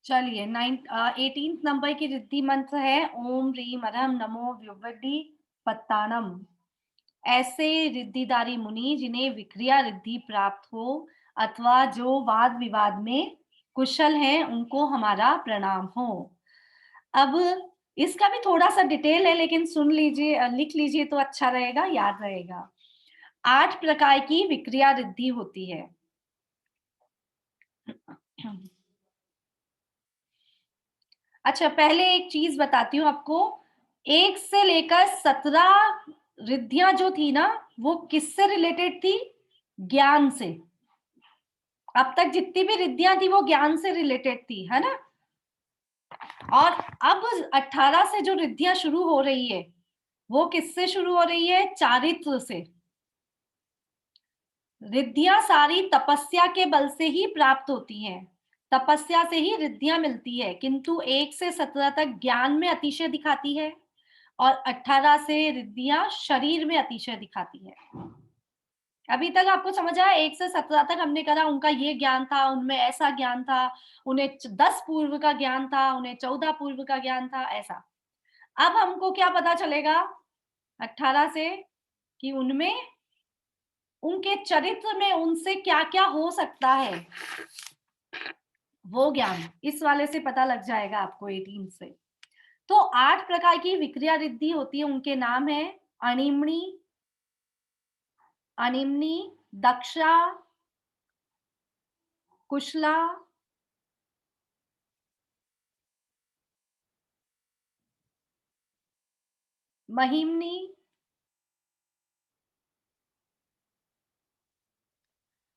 चलिए 18th number की रिद्धि मंत्र है ओम ह्रीम अरहम नमो व्युवड्डी पत्तानम। ऐसे रिद्धिदारी मुनि जिन्हें विक्रिया रिद्धि प्राप्त हो अथवा जो वाद विवाद में कुशल हैं उनको हमारा प्रणाम हो। अब इसका भी थोड़ा सा डिटेल है लेकिन सुन लीजिए, लिख लीजिए तो अच्छा रहेगा, याद रहेगा। 8 प्रकार की विक्रिया रिद्धि होती है। अच्छा, पहले एक चीज बताती हूँ आपको। 1 से लेकर 17 रिद्धियां जो थी ना, वो किससे रिलेटेड थी? ज्ञान से। अब तक जितनी भी रिद्धियां थी वो ज्ञान से रिलेटेड थी, है ना। और अब 18 से जो रिद्धियां शुरू हो रही है वो किससे शुरू हो रही है? चारित्र से। रिद्धियां सारी तपस्या के बल से ही प्राप्त होती हैं, तपस्या से ही रिद्धियां मिलती है, किंतु 1 से 17 तक ज्ञान में अतिशय दिखाती है और 18 से रिद्धियां शरीर में अतिशय दिखाती है। अभी तक आपको समझ आया? 1 से 17 तक हमने कहा उनका ये ज्ञान था, उनमें ऐसा ज्ञान था, उन्हें 10 पूर्व का ज्ञान था, उन्हें 14 पूर्व का ज्ञान था, ऐसा। अब हमको क्या पता चलेगा 18 से कि उनमें, उनके चरित्र में उनसे क्या क्या हो सकता है, वो ज्ञान इस वाले से पता लग जाएगा आपको 18 से। तो 8 प्रकार की विक्रिया रिद्धि होती है, उनके नाम है अणिमणि, अनिमनी, दक्षा, कुशला, महिमनी,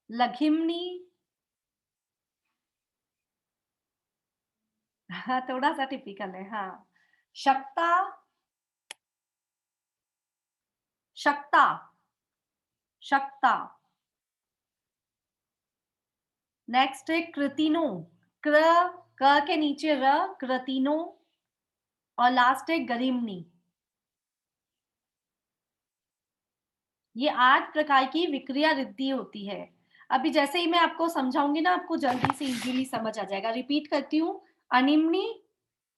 लघिमनी, हाँ थोड़ा सा टिपिकल है, हाँ, शक्ता, शक्ता, शक्ता, नेक्स्ट है कृतिनो, क्र, क के नीचे र, कृतिनो, और लास्ट है गरिमनी। ये 8 प्रकार की विक्रिया रिद्धि होती है। अभी जैसे ही मैं आपको समझाऊंगी ना, आपको जल्दी से इजीली समझ आ जाएगा। रिपीट करती हूँ। अनिमनी,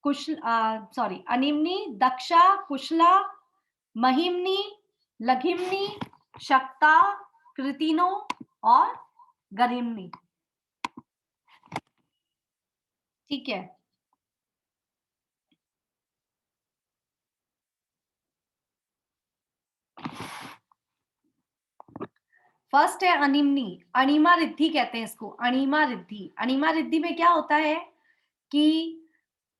अनिमनी, दक्षा, कुशला, महिमनी, लघिमनी, शक्ता, कृतिनो और गरिमनी। ठीक है। फर्स्ट है अनिमनी, अणिमा रिद्धि कहते हैं इसको, अणिमा रिद्धि। अणिमा रिद्धि में क्या होता है कि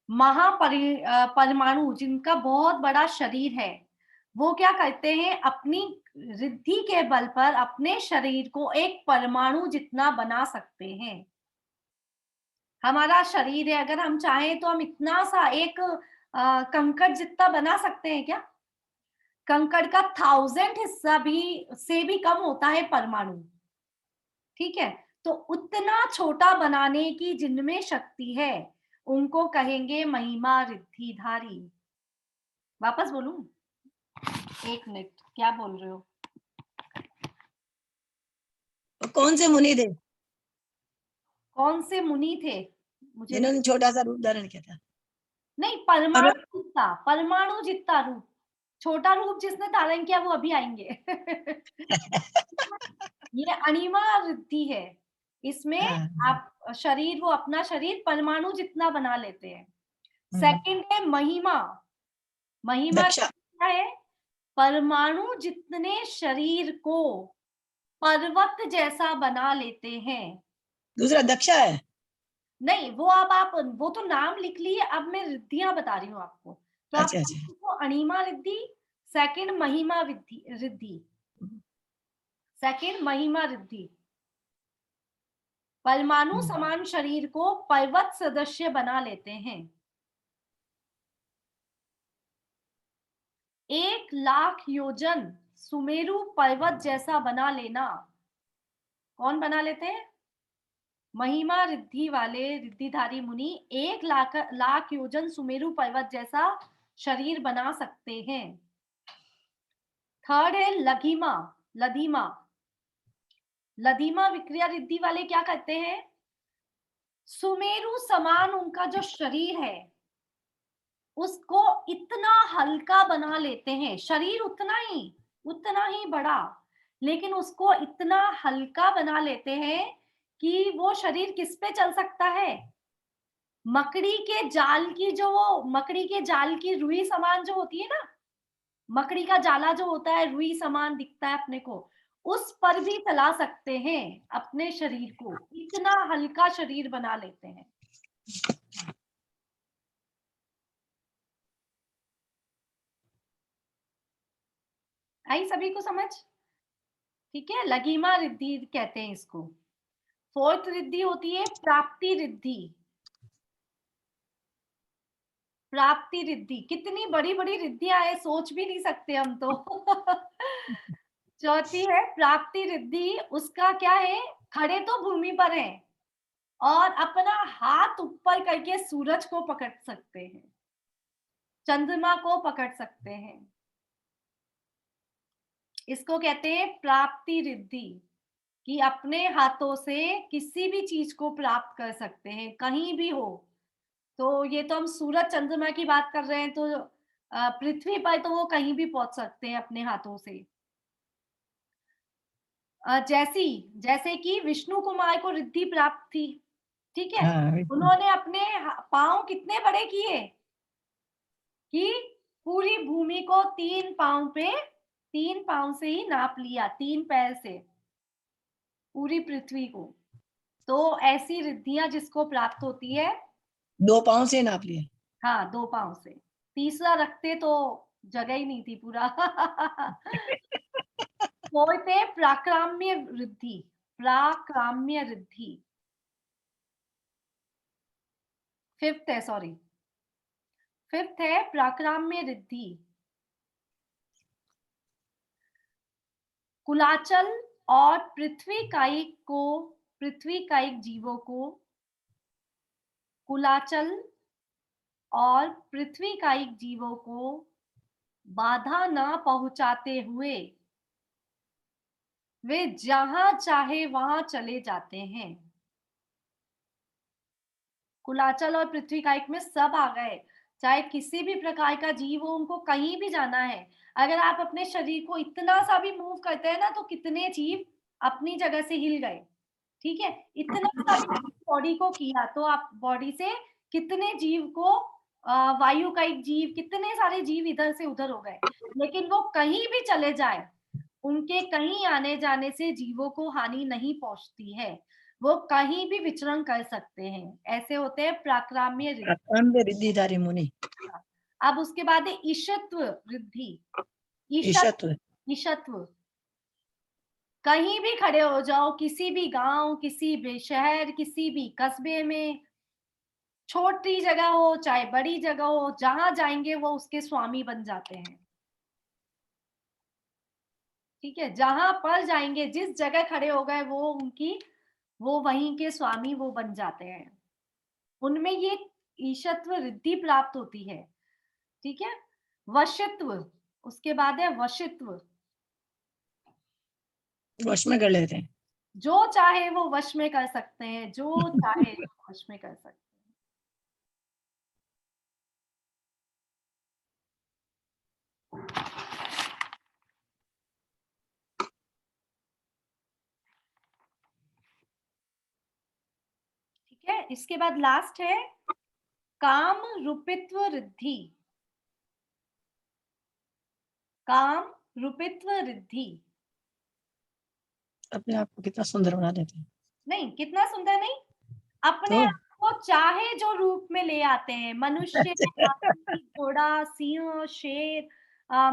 परमाणु जिनका बहुत बड़ा शरीर है, वो क्या करते हैं, अपनी रिद्धि के बल पर अपने शरीर को एक परमाणु जितना बना सकते हैं। हमारा शरीर है, अगर हम चाहें तो हम इतना सा एक कंकड़ जितना बना सकते हैं क्या? कंकड़ का 1000 हिस्सा भी से भी कम होता है परमाणु। ठीक है, तो उतना छोटा बनाने की जिनमें शक्ति है उनको कहेंगे महिमा रिद्धिधारी। वापस बोलूं? एक मिनट, क्या बोल रहे हो? कौन से मुनि थे कौन से मुनि थे? मुझे नहीं, जिन्होंने छोटा सा रूप धारण किया था? नहीं, परमाणु जितना, परमाणु जितना रूप। छोटा रूप जिसने धारण किया वो अभी आएंगे। ये अणिमा रिद्धि है। इसमें हाँ, आप शरीर, वो अपना शरीर परमाणु जितना बना लेते हैं। हम्म, सेकंड है महिमा। महिमा दक्षा। क्या है? परमाणु जितने शरीर को पर्वत जैसा बना लेते हैं। दूसरा दक्षा है। नहीं, वो अब आप, वो तो नाम लिख लिए, अब मैं रिद्धियां बता रही हूँ आपको। तो आप अच्छा अच्छा। देखो, अणिमा रिद्धि, सेकंड महिमा रिद्धि, सेकंड महिमा रिद्धि। परमाणु समान शरीर को पर्वत सदस्य बना लेते हैं। 1 लाख योजन सुमेरु पर्वत जैसा बना लेना। कौन बना लेते हैं? महिमा रिद्धि वाले रिद्धिधारी मुनि 1 लाख योजन सुमेरु पर्वत जैसा शरीर बना सकते हैं। थर्ड है लघिमा, लधीमा। लधीमा विक्रिया रिद्धि वाले क्या करते हैं? सुमेरु समान उनका जो शरीर है उसको इतना हल्का बना लेते हैं, शरीर उतना ही बड़ा, लेकिन उसको इतना हल्का बना लेते हैं कि वो शरीर किस पे चल सकता है? मकड़ी के जाल की जो वो मकड़ी के जाल की रुई समान जो होती है ना, मकड़ी का जाला जो होता है रुई समान दिखता है अपने को, उस पर भी चला सकते हैं अपने शरीर को, इतना हल्का शरीर बना लेते हैं। आई सभी को समझ? ठीक है, लघिमा रिद्धि कहते हैं इसको। फोर्थ रिद्धि होती है प्राप्ति रिद्धि। प्राप्ति रिद्धि, कितनी बड़ी बड़ी रिद्धियां है, सोच भी नहीं सकते हम तो। चौथी है प्राप्ति रिद्धि, उसका क्या है, खड़े तो भूमि पर है और अपना हाथ ऊपर करके सूरज को पकड़ सकते हैं, चंद्रमा को पकड़ सकते हैं। इसको कहते हैं प्राप्ति रिद्धि, कि अपने हाथों से किसी भी चीज को प्राप्त कर सकते हैं, कहीं भी हो। तो ये तो हम सूरज चंद्रमा की बात कर रहे हैं, तो पृथ्वी पर तो वो कहीं भी पहुंच सकते हैं अपने हाथों से। जैसे कि विष्णु कुमार को रिद्धि प्राप्त थी, ठीक है, हाँ बिल्कुल। उन्होंने अपने पांव कितने बड़े किए कि पूरी भूमि को 3 पांव से ही नाप लिया, 3 पैर से पूरी पृथ्वी को। तो ऐसी रिद्धियां जिसको प्राप्त होती है, 2 पाँव से नाप लिए। हाँ 2 पांव से, तीसरा रखते तो जगह ही नहीं थी पूरा। फोर्थ है प्राक्राम्य रिद्धि। प्राक्राम्य रिद्धि फिफ्थ है, सॉरी, फिफ्थ है प्राक्राम्य रिद्धि। कुलाचल और पृथ्वी कायिक जीवों को, कुलाचल और पृथ्वी कायिक जीवों को बाधा न पहुंचाते हुए वे जहां चाहे वहां चले जाते हैं। कुलाचल और पृथ्वी कायिक में सब आ गए, चाहे किसी भी प्रकार का जीव हो, उनको कहीं भी जाना है। अगर आप अपने शरीर को इतना सा भी मूव करते हैं ना, तो कितने जीव अपनी जगह से हिल गए, ठीक है, इतना सा भी बॉडी को किया तो आप बॉडी से कितने जीव को वायु का एक जीव, कितने सारे जीव इधर से उधर हो गए। लेकिन वो कहीं भी चले जाए, उनके कहीं आने जाने से जीवों को हानि नहीं पहुंचती है, वो कहीं भी विचरण कर सकते हैं। ऐसे होते हैं प्राक्राम्य रिद्धि। प्राक्राम्य रिद्धिधारी मुनि। अब उसके बाद है ईशत्व रिद्धि। ईशत्व। ईशत्व, कहीं भी खड़े हो जाओ, किसी भी गांव, किसी भी शहर, किसी भी कस्बे में, छोटी जगह हो चाहे बड़ी जगह हो, जहां जाएंगे वो उसके स्वामी बन जाते हैं। ठीक है, जहां पर जाएंगे, जिस जगह खड़े हो गए, वो वहीं के स्वामी वो बन जाते हैं। उनमें ये ईशत्व रिद्धि प्राप्त होती है। ठीक है, वशित्व, उसके बाद है वशित्व। वश में कर लेते हैं। जो चाहे वो वश में कर सकते हैं, जो चाहे वश में कर सकते हैं। ठीक है, इसके बाद लास्ट है काम रूपित्व रिद्धि। काम रूपित्व रिद्धि, अपने आप को कितना सुंदर बना देते हैं। नहीं, कितना सुंदर नहीं, अपने तो आप को चाहे जो रूप में ले आते हैं, मनुष्य, हाथी, घोड़ा, सिंह, शेर,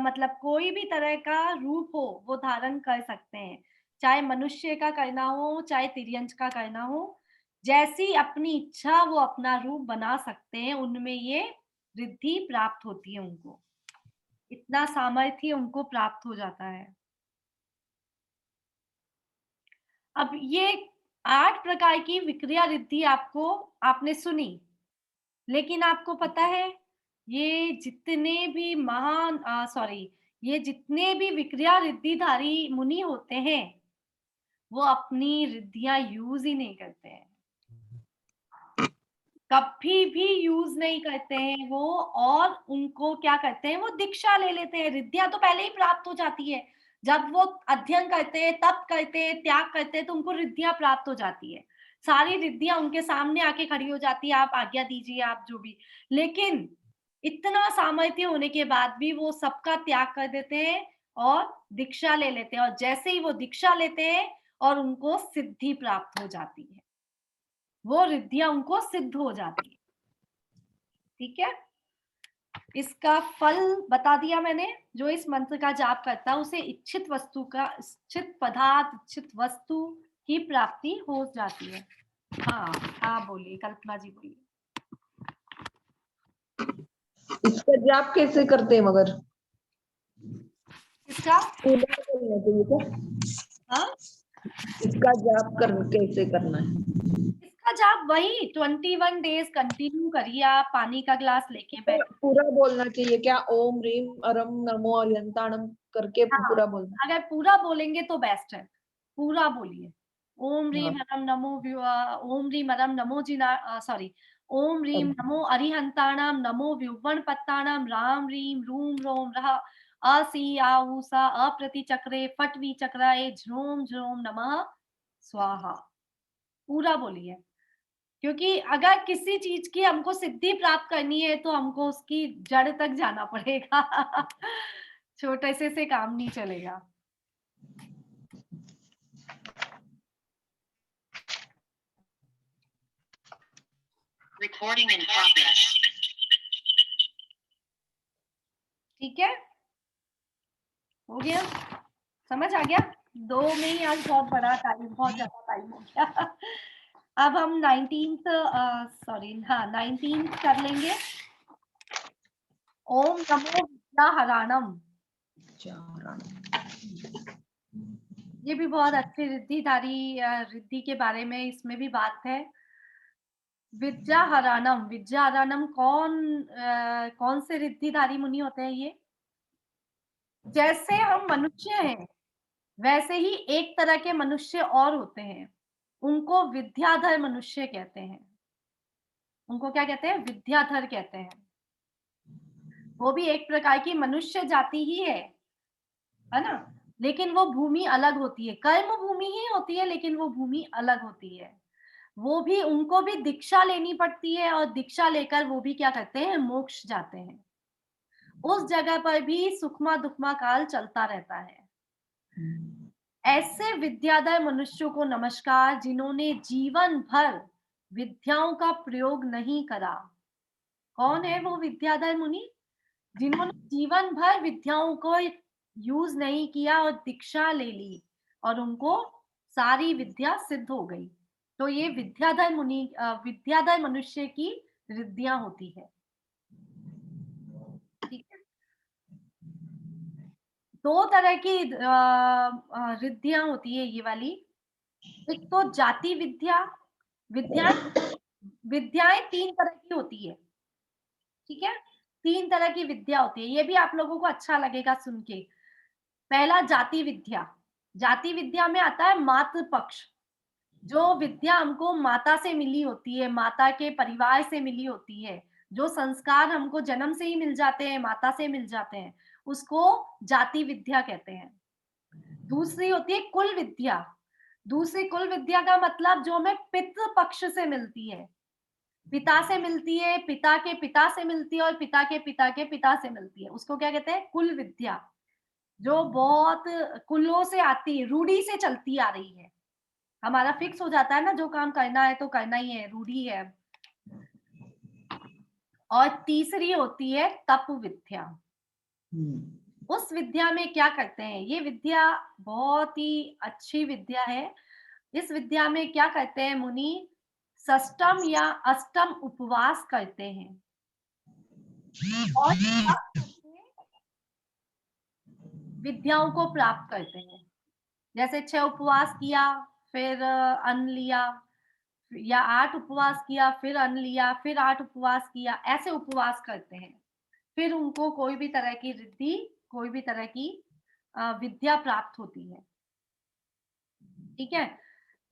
मतलब कोई भी तरह का रूप हो वो धारण कर सकते हैं। चाहे मनुष्य का करना हो, चाहे तिर्यंच का करना हो, जैसी अपनी इच्छा वो अपना रूप बना सकते हैं। उनमें ये रिद्धि प्राप्त होती है उनको, इतना सामर्थ्य उनको प्राप्त हो जाता है। अब ये 8 प्रकार की विक्रिया रिद्धि आपने सुनी, लेकिन आपको पता है ये जितने भी ये जितने भी विक्रिया रिद्धिधारी मुनि होते हैं, वो अपनी रिद्धियां यूज ही नहीं करते हैं। कभी भी यूज नहीं करते हैं वो, और उनको क्या करते हैं, वो दीक्षा ले लेते हैं। रिद्धियां तो पहले ही प्राप्त हो जाती है, जब वो अध्ययन करते हैं, तप करते हैं, त्याग करते हैं, तो उनको रिद्धियां प्राप्त हो जाती है। सारी रिद्धियां उनके सामने आके खड़ी हो जाती है, आप आज्ञा दीजिए, आप जो भी। लेकिन इतना सामर्थ्य होने के बाद भी वो सबका त्याग कर देते हैं और दीक्षा ले लेते हैं, और जैसे ही वो दीक्षा लेते हैं और उनको सिद्धि प्राप्त हो जाती है, वो रिद्धियां उनको सिद्ध हो जाती है। ठीक है, इसका फल बता दिया मैंने। जो इस मंत्र का जाप करता है उसे इच्छित वस्तु का, इच्छित पदार्थ, इच्छित वस्तु की प्राप्ति हो जाती है। हाँ हाँ, बोलिए कल्पना जी, बोलिए। इसका जाप कैसे करते हैं मगर? इसका पूरा करना चाहिए क्या? हाँ, इसका जाप कैसे करना है? इसका जाप वही 21 डेज कंटिन्यू करिए। आप पानी का ग्लास लेके बैठ, पूरा बोलना चाहिए क्या? ओम ह्रीम अरम नमो अरियंताणम करके हाँ, पूरा बोलना? अगर पूरा बोलेंगे तो बेस्ट है, पूरा बोलिए। ओम रीम हाँ, हरम नमो ओम रीम हरम नमो सॉरी, ओम रीम नमो अरिहंताणाम नमो व्युवण पत्ताणाम राम रीम रूम रोम रह असी आऊसा अप्रति चक्रे फटवी चक्राए झ्रोम झ्रोम नमः स्वाहा। पूरा बोलिए, क्योंकि अगर किसी चीज की हमको सिद्धि प्राप्त करनी है तो हमको उसकी जड़ तक जाना पड़ेगा। छोटे से काम नहीं चलेगा। Recording in progress. ठीक है, हो गया, समझ आ गया। 2 में ही आज बहुत बड़ा टाइम, बहुत ज्यादा टाइम हो गया। अब हम 19th कर लेंगे। ओम नमो विद्याहरणम। ये भी बहुत अच्छी रिद्धिधारी रिद्धि के बारे में इसमें भी बात है। विद्याहरणम, विद्याहरणम कौन से रिद्धिधारी मुनि होते हैं ये? जैसे हम मनुष्य हैं वैसे ही एक तरह के मनुष्य और होते हैं, उनको विद्याधर मनुष्य कहते हैं। उनको क्या कहते हैं? विद्याधर कहते हैं। वो भी एक प्रकार की मनुष्य जाति ही है ना? लेकिन वो भूमि अलग होती है, कर्म भूमि ही होती है, लेकिन वो भूमि अलग होती है। वो भी, उनको भी दीक्षा लेनी पड़ती है, और दीक्षा लेकर वो भी क्या करते हैं? मोक्ष जाते हैं। उस जगह पर भी सुखमा दुखमा काल चलता रहता है। ऐसे विद्याधर मनुष्यों को नमस्कार, जिन्होंने जीवन भर विद्याओं का प्रयोग नहीं करा। कौन है वो विद्याधर मुनि? जिन्होंने जीवन भर विद्याओं को यूज नहीं किया और दीक्षा ले ली, और उनको सारी विद्या सिद्ध हो गई। तो ये विद्याधर मुनि, विद्याधर मनुष्य की रिद्धियां होती है। ठीक है, 2 तरह की रिद्धियां होती है ये वाली। एक तो जाति विद्या। विद्या विद्याएं 3 तरह की होती है। ठीक है, 3 तरह की विद्या होती है, ये भी आप लोगों को अच्छा लगेगा सुन के। पहला जाति विद्या। जाति विद्या में आता है मातृ पक्ष। जो विद्या हमको माता से मिली होती है, माता के परिवार से मिली होती है, जो संस्कार हमको जन्म से ही मिल जाते हैं, माता से मिल जाते हैं, उसको जाति विद्या कहते हैं। दूसरी होती है कुल विद्या। दूसरी कुल विद्या का मतलब जो हमें पितृ पक्ष से मिलती है, पिता से मिलती है, पिता के पिता से मिलती है, और पिता के पिता के पिता से मिलती है, उसको क्या कहते हैं? कुल विद्या। जो बहुत कुलों से आती है, रूढ़ी से चलती आ रही है। हमारा फिक्स हो जाता है ना, जो काम करना है तो करना ही है, रूढ़ी है। और तीसरी होती है तप विद्या। उस विद्या में क्या करते हैं? ये विद्या बहुत ही अच्छी विद्या है। इस विद्या में क्या करते हैं मुनि? षष्टम या अष्टम उपवास करते हैं, और तप करके विद्याओं को प्राप्त करते हैं। जैसे 6 उपवास किया, फिर अन्न लिया, या 8 उपवास किया, फिर अन्न लिया, फिर 8 उपवास किया, ऐसे उपवास करते हैं। फिर उनको कोई भी तरह की रिद्धि, कोई भी तरह की विद्या प्राप्त होती है। ठीक है,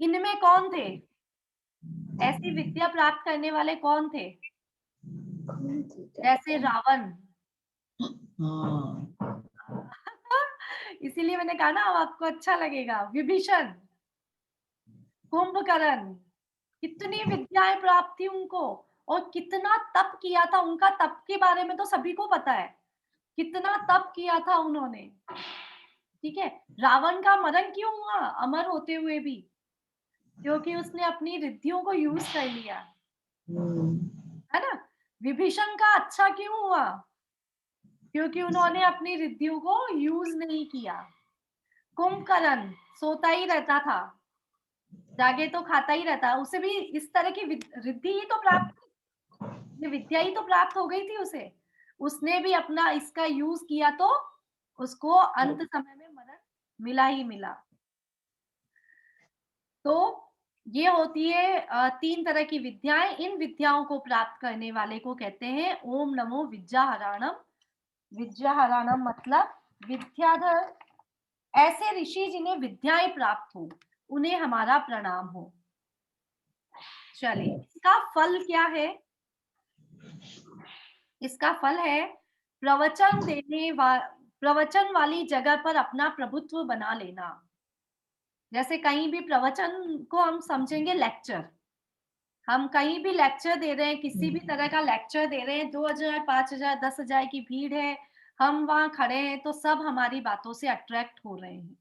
इनमें कौन थे? ऐसी विद्या प्राप्त करने वाले कौन थे? जैसे रावण। हाँ इसीलिए मैंने कहा ना अब आपको अच्छा लगेगा। विभीषण, कुंभकर्ण, कितनी विद्याएं प्राप्त थी उनको और कितना तप किया था। उनका तप के बारे में तो सभी को पता है, कितना तप किया था उन्होंने। ठीक है, रावण का मरण क्यों हुआ अमर होते हुए भी? क्योंकि उसने अपनी रिद्धियों को यूज कर लिया, है ना। विभीषण का अच्छा क्यों हुआ? क्योंकि उन्होंने अपनी रिद्धियों को यूज नहीं किया। कुंभकर्ण सोता ही रहता था, जागे तो खाता ही रहता, उसे भी इस तरह की रिद्धि ही तो प्राप्त, ये विद्या ही तो प्राप्त हो गई थी उसे। उसने भी अपना इसका यूज किया तो उसको अंत समय में मरण मिला ही मिला। तो ये होती है 3 तरह की विद्याएं। इन विद्याओं को प्राप्त करने वाले को कहते हैं ओम नमो विद्याहराणम। विद्याहराणम मतलब विद्याधर, ऐसे ऋषि जिन्हें विद्याएं प्राप्त हो, उन्हें हमारा प्रणाम हो। चलिए, इसका फल क्या है? इसका फल है प्रवचन वाली जगह पर अपना प्रभुत्व बना लेना। जैसे कहीं भी प्रवचन को हम समझेंगे लेक्चर, हम कहीं भी लेक्चर दे रहे हैं, किसी भी तरह का लेक्चर दे रहे हैं, 2000 5000 10,000 की भीड़ है, हम वहां खड़े हैं तो सब हमारी बातों से अट्रैक्ट हो रहे हैं।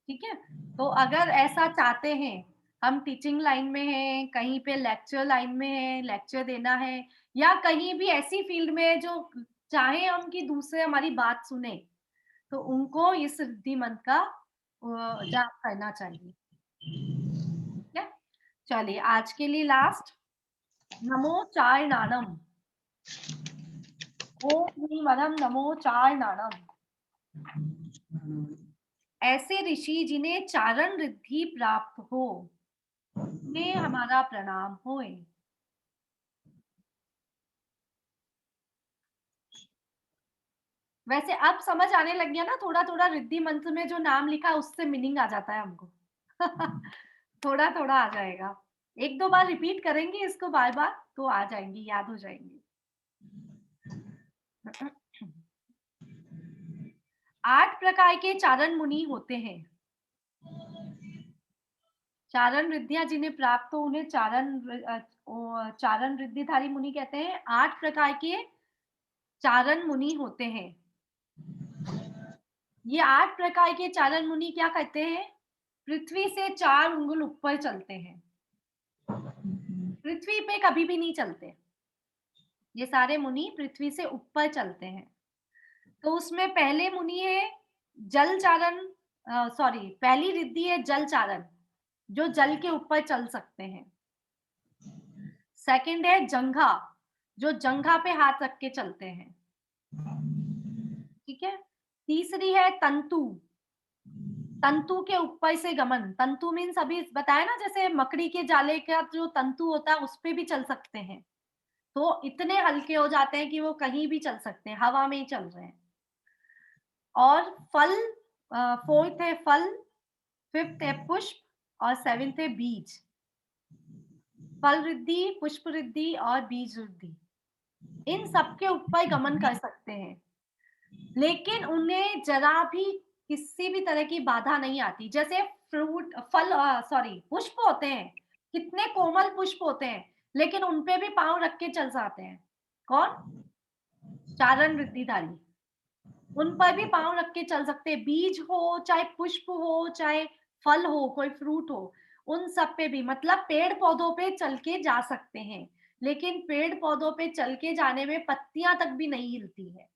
ठीक है, तो अगर ऐसा चाहते हैं, हम टीचिंग लाइन में हैं, कहीं पे लेक्चर लाइन में है, लेक्चर देना है, या कहीं भी ऐसी फील्ड में है जो चाहे हम कि दूसरे हमारी बात सुने, तो उनको इस रिद्धि मंत्र का जाप करना चाहिए। ठीक है, चलिए आज के लिए लास्ट, नमो चार नानम। ओम ह्रीम अरम नमो चार नानम। ऐसे ऋषि जिन्हें चारण रिद्धि प्राप्त हो, उन्हें हमारा प्रणाम होए। वैसे अब समझ आने लग गया ना, थोड़ा थोड़ा रिद्धि मंत्र में जो नाम लिखा है उससे मीनिंग आ जाता है हमको। थोड़ा थोड़ा आ जाएगा, 1-2 बार रिपीट करेंगे इसको बार बार तो आ जाएंगी, याद हो जाएंगी। 8 प्रकार के चारण मुनि होते हैं। चारण रिद्धियां जिन्हें प्राप्त हो उन्हें चारण रिद्धिधारी मुनि कहते हैं। 8 प्रकार के चारण मुनि होते हैं। ये 8 प्रकार के चारण मुनि क्या कहते हैं? पृथ्वी से 4 उंगल ऊपर चलते हैं, पृथ्वी पे कभी भी नहीं चलते। ये सारे मुनि पृथ्वी से ऊपर चलते हैं। तो उसमें पहले मुनि है जल चारण, सॉरी, पहली रिद्धि है जल चारण, जो जल के ऊपर चल सकते हैं। सेकंड है जंघा, जो जंघा पे हाथ रख के चलते हैं। ठीक है, तीसरी है तंतु, तंतु के ऊपर से गमन। तंतु मीन्स अभी बताया ना, जैसे मकड़ी के जाले का जो तंतु होता है उस पे भी चल सकते हैं, तो इतने हल्के हो जाते हैं कि वो कहीं भी चल सकते हैं, हवा में ही चल रहे हैं। और फल, 4th है फल, 5th है पुष्प और 7th है बीज। फल रिद्धि, पुष्प रिद्धि और बीज रिद्धि, इन सबके ऊपर गमन कर सकते हैं, लेकिन उन्हें जरा भी किसी भी तरह की बाधा नहीं आती। जैसे फ्रूट, फल, सॉरी, पुष्प होते हैं, कितने कोमल पुष्प होते हैं, लेकिन उनपे भी पांव रख के चल जाते हैं। कौन? चारण रिद्धिधारी, उन पर भी पांव रख के चल सकते हैं। बीज हो, चाहे पुष्प हो, चाहे फल हो, कोई फ्रूट हो, उन सब पे भी, मतलब पेड़ पौधों पे चल के जा सकते हैं, लेकिन पेड़ पौधों पे चल के जाने में पत्तियां तक भी नहीं हिलती है।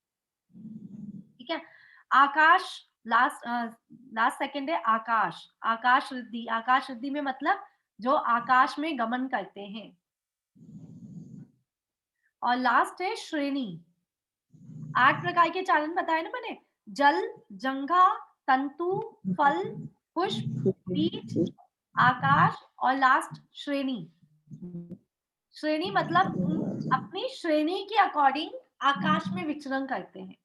ठीक है, आकाश, लास्ट सेकंड है आकाश, आकाश रिद्धि। आकाश रिद्धि में मतलब जो आकाश में गमन करते हैं। और लास्ट है श्रेणी। 8 प्रकार के चालन बताए ना मैंने, जल, जंघा, तंतु, फल, पुष्प, बीज, आकाश और लास्ट श्रेणी। श्रेणी मतलब अपनी श्रेणी के अकॉर्डिंग आकाश में विचरण करते हैं।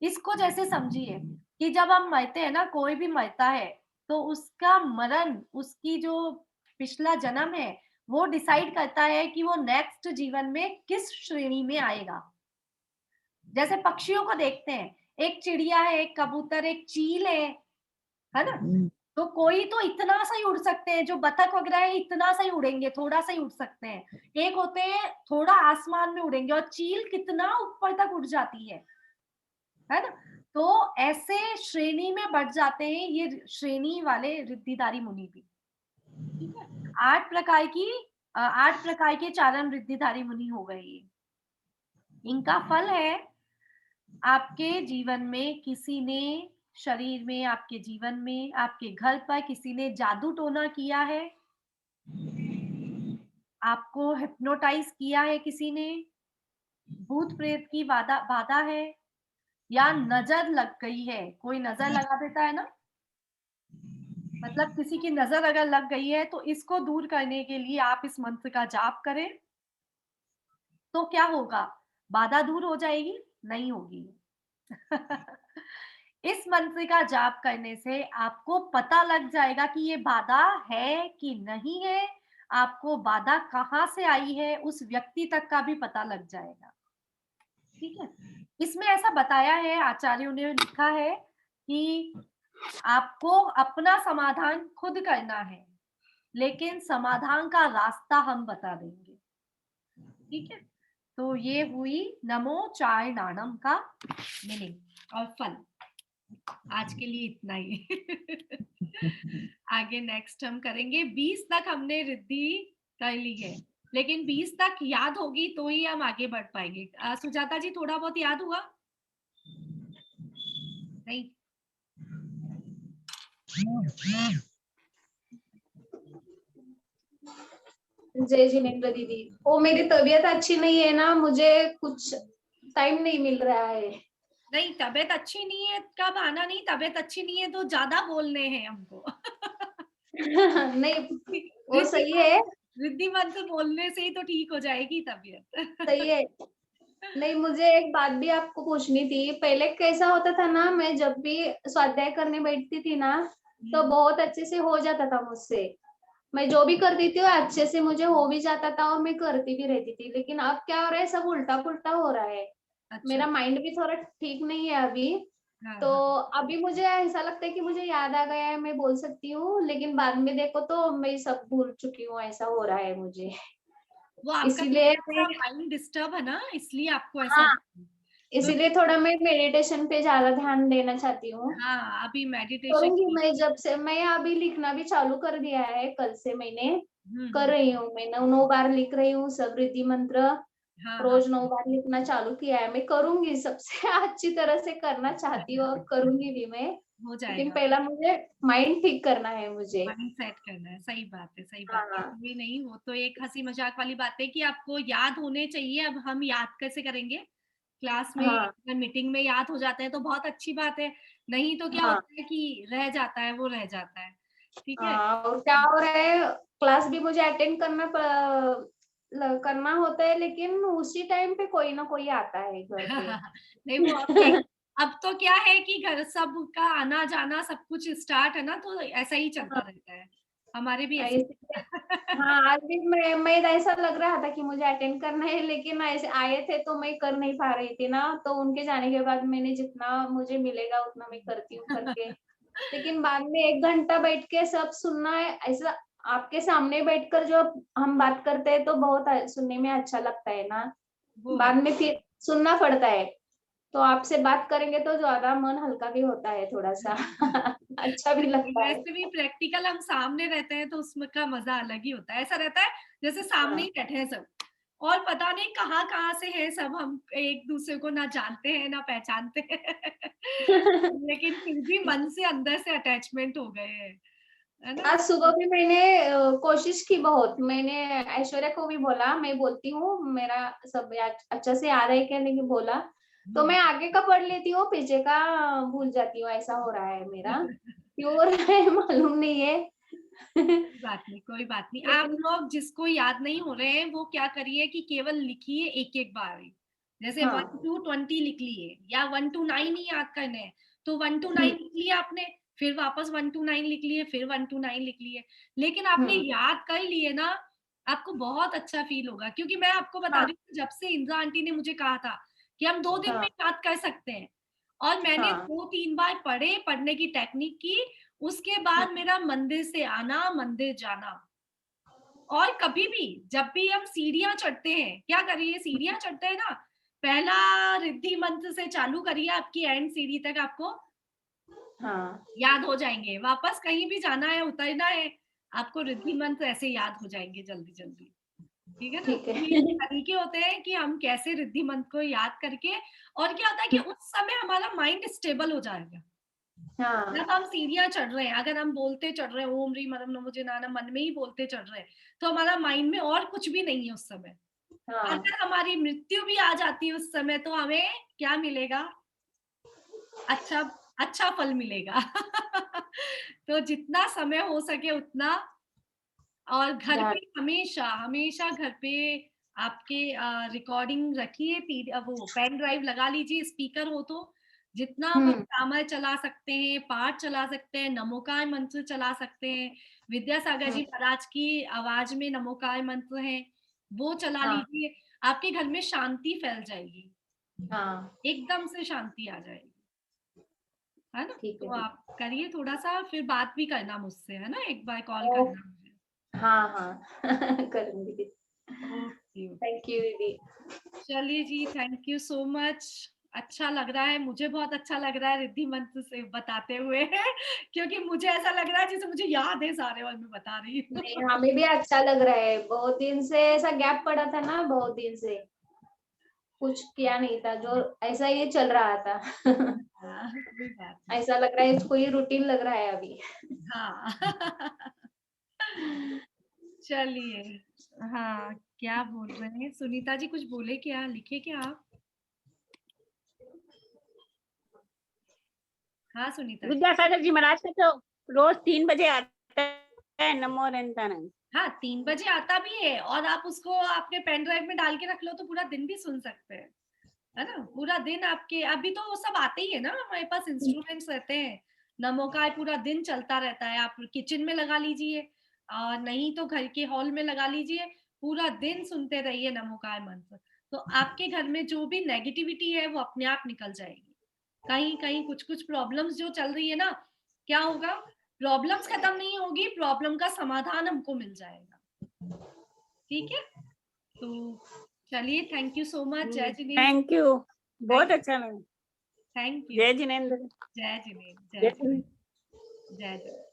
इसको जैसे समझिए कि जब हम मरते हैं ना, कोई भी मरता है तो उसका मरण, उसकी जो पिछला जन्म है वो डिसाइड करता है कि वो नेक्स्ट जीवन में किस श्रेणी में आएगा। जैसे पक्षियों को देखते हैं, एक चिड़िया है, एक कबूतर, एक चील है ना? तो कोई तो इतना सा ही उड़ सकते हैं, जो बतख वगैरह है इतना सा ही उड़ेंगे, थोड़ा सा ही उड़ सकते हैं। एक होते हैं थोड़ा आसमान में उड़ेंगे, और चील कितना ऊपर तक उड़ जाती है ना? तो ऐसे श्रेणी में बढ़ जाते हैं ये श्रेणी वाले रिद्धिधारी मुनि भी। ठीक है, 8 प्रकार के चारण रिद्धिधारी मुनि हो गए ये। इनका फल है आपके जीवन में किसी ने शरीर में, आपके जीवन में, आपके घर पर किसी ने जादू टोना किया है, आपको हिप्नोटाइज किया है किसी ने, भूत प्रेत की बाधा है, या नजर लग गई है। कोई नजर लगा देता है ना, मतलब किसी की नजर अगर लग गई है तो इसको दूर करने के लिए आप इस मंत्र का जाप करें तो क्या होगा? बाधा दूर हो जाएगी? नहीं होगी। इस मंत्र का जाप करने से आपको पता लग जाएगा कि ये बाधा है कि नहीं है। आपको बाधा कहाँ से आई है उस व्यक्ति तक का भी पता लग जाएगा। ठीक है, इसमें ऐसा बताया है, आचार्यों ने लिखा है कि आपको अपना समाधान खुद करना है, लेकिन समाधान का रास्ता हम बता देंगे। ठीक है, तो ये हुई नमो चारणाणम का मीनिंग और फल। आज के लिए इतना ही। आगे नेक्स्ट हम करेंगे। 20 तक हमने रिद्धि कर ली है, लेकिन 20 तक याद होगी तो ही हम आगे बढ़ पाएंगे। सुजाता जी, थोड़ा बहुत याद हुआ? नहीं? जय जिनेन्द्र दीदी, वो मेरी तबीयत अच्छी नहीं है ना, मुझे कुछ टाइम नहीं मिल रहा है। नहीं, तबीयत अच्छी नहीं है का बहाना नहीं, तबीयत अच्छी नहीं है तो ज्यादा बोलने हैं हमको। नहीं, वो सही है, रिद्धि मंत्र बोलने से ही तो ठीक हो जाएगी तबीयत। सही है। नहीं, मुझे एक बात भी आपको पूछनी थी। पहले कैसा होता था ना, मैं जब भी स्वाध्याय करने बैठती थी ना, तो बहुत अच्छे से हो जाता था मुझसे। मैं जो भी करती थी वो अच्छे से मुझे हो भी जाता था और मैं करती भी रहती थी। लेकिन अब क्या हो रहा है, सब उल्टा पुल्टा हो रहा है। अच्छा। मेरा माइंड भी थोड़ा ठीक नहीं है अभी। हाँ, तो हाँ। अभी मुझे ऐसा लगता है कि मुझे याद आ गया है, मैं बोल सकती हूँ, लेकिन बाद में देखो तो मैं सब भूल चुकी हूँ, ऐसा हो रहा है मुझे। वो आपका इसीलिए थोड़ा माइंड डिस्टर्ब है ना, इसलिए आपको ऐसा। हाँ, तो इसीलिए थोड़ा मैं मेडिटेशन पे ज्यादा ध्यान देना चाहती हूँ। हाँ, अभी मेडिटेशन करूंगी मैं, जब से मैं अभी लिखना भी चालू कर दिया है, कल से मैंने कर रही हूँ। मैं 9 बार लिख रही हूँ सब रिद्धि मंत्र, हाँ, रोज 9 बार लिखना चालू किया है। मैं करूंगी, सबसे अच्छी तरह से करना चाहती हूँ और करूंगी भी मैं। हो लेकिन जाएगा। पहला मुझे माइंड ठीक करना है मुझे। माइंड सेट करना है, सही बात है, सही बात है। हाँ, ये नहीं, वो तो एक हंसी मजाक वाली बात है कि आपको याद होने चाहिए। अब हम याद कैसे करेंगे? क्लास में हाँ, अगर मीटिंग में याद हो जाते हैं तो बहुत अच्छी बात है, नहीं तो क्या हाँ, होता है कि रह जाता है, वो रह जाता है। ठीक है। हाँ। और क्या हो रहा है, क्लास भी मुझे अटेंड करना होता है, लेकिन उसी टाइम पे कोई ना कोई आता है घर पे। नहीं, वो अब तो क्या है कि घर सबका आना जाना सब कुछ स्टार्ट है ना, तो ऐसा ही चलता हाँ, रहता है। हमारे भी ऐसे। इसलिए हाँ, आज भी मैं ऐसा लग रहा था कि मुझे अटेंड करना है, लेकिन ऐसे आए थे तो मैं कर नहीं पा रही थी ना। तो उनके जाने के बाद मैंने जितना मुझे मिलेगा उतना मैं करती हूँ करके। लेकिन बाद में 1 घंटा बैठ के सब सुनना है, ऐसा आपके सामने बैठकर जो हम बात करते हैं तो बहुत सुनने में अच्छा लगता है ना। वो है। बाद में फिर सुनना पड़ता है, तो आपसे बात करेंगे तो ज्यादा मन हल्का भी होता है थोड़ा सा। अच्छा भी लगता है। वैसे भी प्रैक्टिकल हम सामने रहते हैं तो उसमें का मजा अलग ही होता है। ऐसा रहता है जैसे सामने हाँ, ही बैठे हैं सब, और पता नहीं कहाँ कहाँ से है सब, हम एक दूसरे को ना जानते हैं ना पहचानते हैं। लेकिन फिर भी मन से अंदर से अटैचमेंट हो गए हैं, है ना? आज सुबह भी मैंने कोशिश की बहुत। मैंने ऐश्वर्या को भी बोला, मैं बोलती हूँ मेरा सब अच्छा से आ रहा है क्या, नहीं बोला तो मैं आगे का पढ़ लेती हूँ, पीछे का भूल जाती हूँ। ऐसा हो रहा है मेरा, क्यों हो रहा है मालूम नहीं है। कोई बात नहीं, कोई बात नहीं। आप लेकिन लोग जिसको याद नहीं हो रहे हैं वो क्या करिए कि केवल लिखिए एक एक बार ही। जैसे हाँ, 1 to 20 लिख लिए, या 1 to 9 ही याद करने हैं तो 1 to 9 लिख लिया आपने, फिर वापस 129 लिख लिए, फिर 129 लिख लिए, लेकिन आपने याद कर लिए ना, आपको बहुत अच्छा फील होगा। क्योंकि मैं आपको बता रही हूँ, जब से इंद्रा आंटी ने मुझे कहा था कि हम 2 दिन में याद कर सकते हैं, और मैंने 2-3 बार पढ़ने की टेक्निक की, उसके बाद मेरा मंदिर से आना, मंदिर जाना। और कभी भी जब भी हम सीढ़ियां चढ़ते हैं, क्या करिए, सीढ़ियां चढ़ते हैं ना, पहला रिद्धि मंत्र से चालू करिए, आपकी एंड सीढ़ी तक आपको याद हो जाएंगे। वापस कहीं भी जाना है, उतरना है, आपको रिद्धि मंत्र ऐसे याद हो जाएंगे जल्दी जल्दी। ठीक है ना? ठीक है। तो ये तरीके होते हैं कि हम कैसे रिद्धि मंत्र को याद करके, और क्या होता है कि उस समय हमारा माइंड स्टेबल हो जाएगा। जब हम सीढ़ियां चढ़ रहे हैं, अगर हम बोलते चढ़ रहे हैं ओम ह्रीम अरम नमो जिनाना, मन में ही बोलते चढ़ रहे हैं, तो हमारा माइंड में और कुछ भी नहीं है उस समय। अगर हमारी मृत्यु भी आ जाती है उस समय, तो हमें क्या मिलेगा? अच्छा अच्छा फल मिलेगा। तो जितना समय हो सके उतना, और घर पे हमेशा हमेशा घर पे आपके रिकॉर्डिंग रखिए, वो पेन ड्राइव लगा लीजिए, स्पीकर हो तो जितना हम रामायण चला सकते हैं, पाठ चला सकते हैं, नमोकार मंत्र चला सकते हैं, विद्यासागर जी महाराज की आवाज में नमोकार मंत्र है, वो चला लीजिए। आपके घर में शांति फैल जाएगी, एकदम से शांति आ जाएगी, है ना? तो आप करिए थोड़ा सा, फिर बात भी करना मुझसे, है ना? एक बार कॉल करना मुझे। करूंगी। ओके, थैंक यू दीदी। चलिए जी, थैंक यू सो मच। अच्छा लग रहा है, मुझे बहुत अच्छा लग रहा है रिद्धि मंत्र से बताते हुए। क्योंकि मुझे ऐसा लग रहा है जैसे मुझे याद है सारे, और मैं बता रही हूँ। नहीं, हमें भी अच्छा लग रहा है। बहुत दिन से ऐसा गैप पड़ा था ना, बहुत दिन से कुछ किया नहीं था, जो ऐसा ये चल रहा था। कोई बात नहीं। ऐसा लग रहा है इसको, ये रूटीन लग रहा है अभी। हाँ। चलिए, हाँ, क्या बोल रहे हैं सुनीता जी? कुछ बोले क्या, लिखे क्या आप? हाँ सुनीता जी। विद्यासागर जी महाराज का तो रोज 3 बजे आता है नमो रंतानंद। हाँ, 3 बजे आता भी है, और आप उसको आपके पेन ड्राइव में डाल के रख लो तो पूरा दिन भी सुन सकते हैं, है ना? पूरा दिन आपके, अभी तो वो सब आते ही है ना, हमारे पास इंस्ट्रूमेंट्स रहते हैं। नमो का पूरा दिन चलता रहता है, आप किचन में लगा लीजिए, और नहीं तो घर के हॉल में लगा लीजिए, पूरा दिन सुनते रहिए नमोकार मंत्र। तो आपके घर में जो भी नेगेटिविटी है वो अपने आप निकल जाएगी। कहीं कहीं कुछ कुछ प्रॉब्लम्स जो चल रही है ना, क्या होगा, प्रॉब्लम्स खत्म नहीं होगी, प्रॉब्लम का समाधान हमको मिल जाएगा। ठीक है, तो चलिए, थैंक यू सो मच। जय जिनेन्द्र। थैंक यू, बहुत अच्छा लगा। Thank you. जय जिनेन्द्र। जय जिनेन्द्र। जय जिनेन्द्र। जय जिनेन्द्र।